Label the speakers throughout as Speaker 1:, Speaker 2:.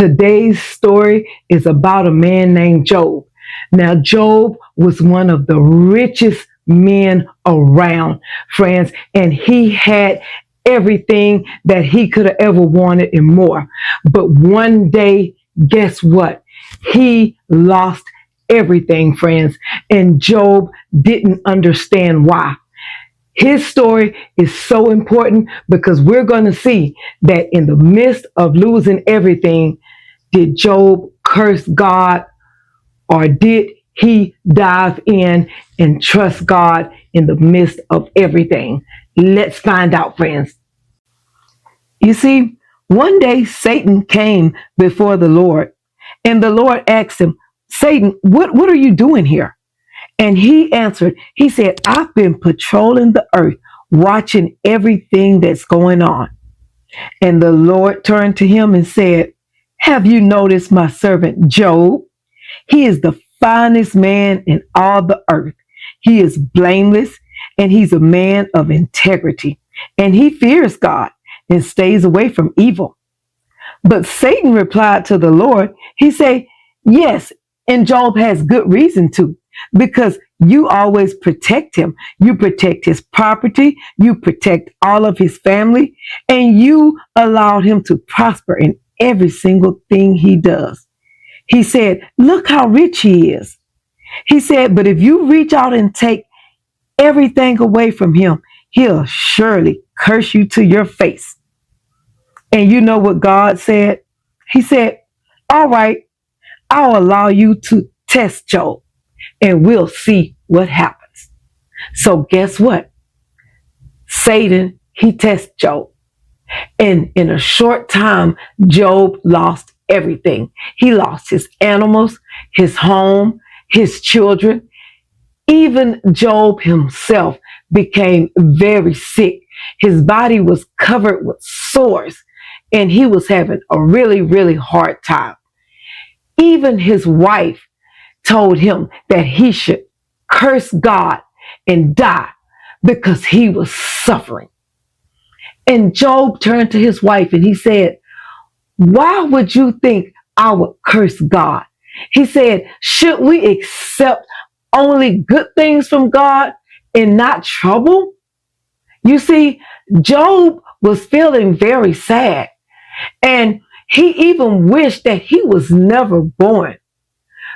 Speaker 1: Today's story is about a man named Job. Now, Job was one of the richest men around, friends, and he had everything that he could have ever wanted and more. But one day, guess what? He lost everything, friends, and Job didn't understand why. His story is so important because we're going to see that in the midst of losing everything, did Job curse God, or did he dive in and trust God in the midst of everything? Let's find out, friends. You see, one day Satan came before the Lord, and the Lord asked him, Satan, what are you doing here? And he answered, he said, I've been patrolling the earth, watching everything that's going on. And the Lord turned to him and said, have you noticed my servant Job? He is the finest man in all the earth. He is blameless, and he's a man of integrity, and he fears God and stays away from evil. But Satan replied to the Lord, he said, yes, and Job has good reason to, because you always protect him. You protect his property. You protect all of his family, and you allowed him to prosper in every single thing he does. He said, look how rich he is. He said, but if you reach out and take everything away from him, he'll surely curse you to your face. And you know what God said? He said, all right, I'll allow you to test Job, and we'll see what happens. So guess what? Satan, he tests Job. And in a short time, Job lost everything. He lost his animals, his home, his children. Even Job himself became very sick. His body was covered with sores, and he was having a really, really hard time. Even his wife told him that he should curse God and die because he was suffering. And Job turned to his wife and he said, why would you think I would curse God? He said, should we accept only good things from God and not trouble? You see, Job was feeling very sad, and he even wished that he was never born.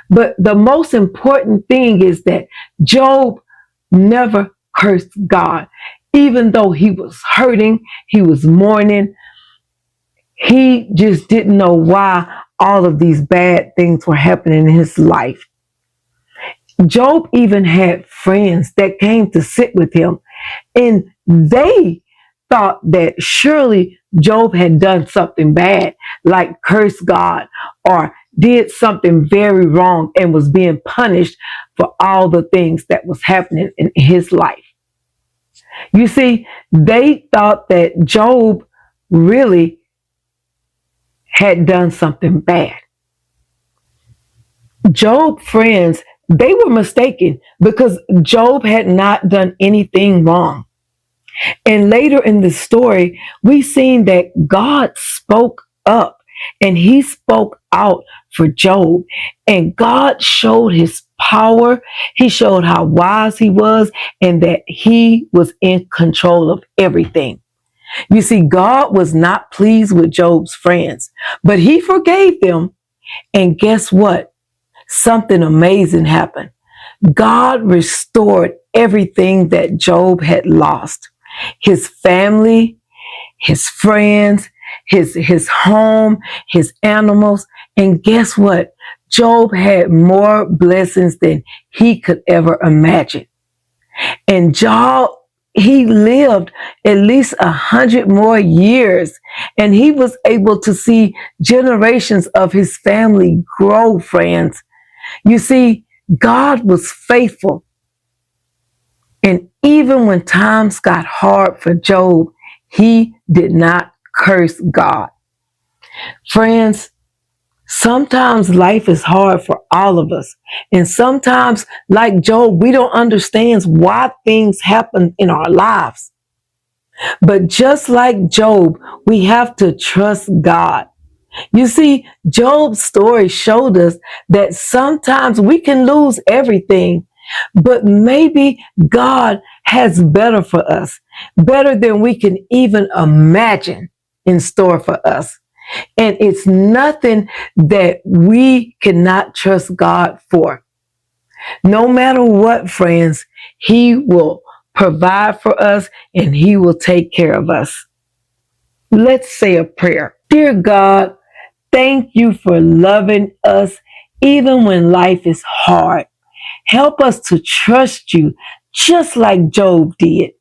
Speaker 1: But the most important thing is that Job never cursed God. Even though he was hurting, he was mourning, he just didn't know why all of these bad things were happening in his life. Job even had friends that came to sit with him, and they thought that surely Job had done something bad, like cursed God or did something very wrong and was being punished for all the things that was happening in his life. You see, they thought that Job really had done something bad. Job friends, they were mistaken because Job had not done anything wrong. And later in the story, we seen that God spoke up and he spoke out for Job. And God showed his power. He showed how wise he was and that he was in control of everything. You see, God was not pleased with Job's friends, but he forgave them. And guess what? Something amazing happened. God restored everything that Job had lost. His family, his friends, his home, his animals. And guess what? Job had more blessings than he could ever imagine. And Job, he lived at least 100 more years, and he was able to see generations of his family grow, friends. You see, God was faithful. And even when times got hard for Job, he did not curse God. Friends, sometimes life is hard for all of us. And sometimes, like Job, we don't understand why things happen in our lives. But just like Job, we have to trust God. You see, Job's story showed us that sometimes we can lose everything, but maybe God has better for us, better than we can even imagine in store for us. And it's nothing that we cannot trust God for. No matter what, friends, He will provide for us and He will take care of us. Let's say a prayer. Dear God, thank you for loving us even when life is hard. Help us to trust you just like Job did.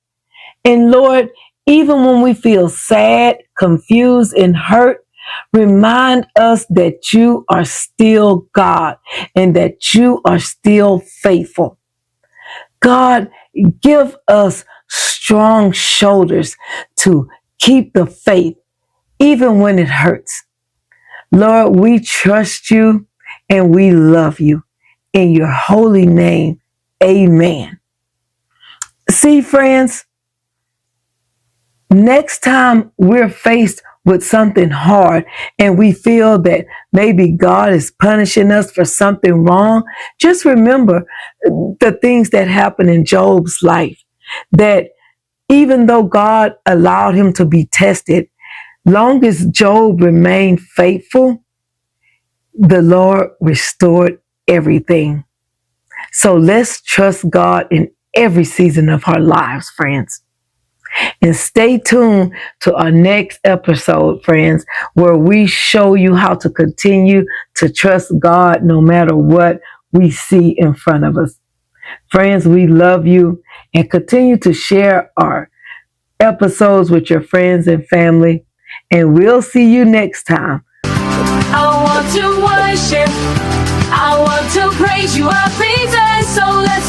Speaker 1: And Lord, even when we feel sad, confused, and hurt, remind us that you are still God and that you are still faithful. God, give us strong shoulders to keep the faith even when it hurts. Lord, we trust you and we love you. In your holy name, amen. See, friends, next time we're faced with something hard and we feel that maybe God is punishing us for something wrong, just remember the things that happened in Job's life. That even though God allowed him to be tested, long as Job remained faithful, the Lord restored everything. So let's trust God in every season of our lives, friends. And stay tuned to our next episode, friends, where we show you how to continue to trust God no matter what we see in front of us. Friends, we love you and continue to share our episodes with your friends and family. And we'll see you next time.
Speaker 2: I want to worship. I want to praise you. I praise, so let's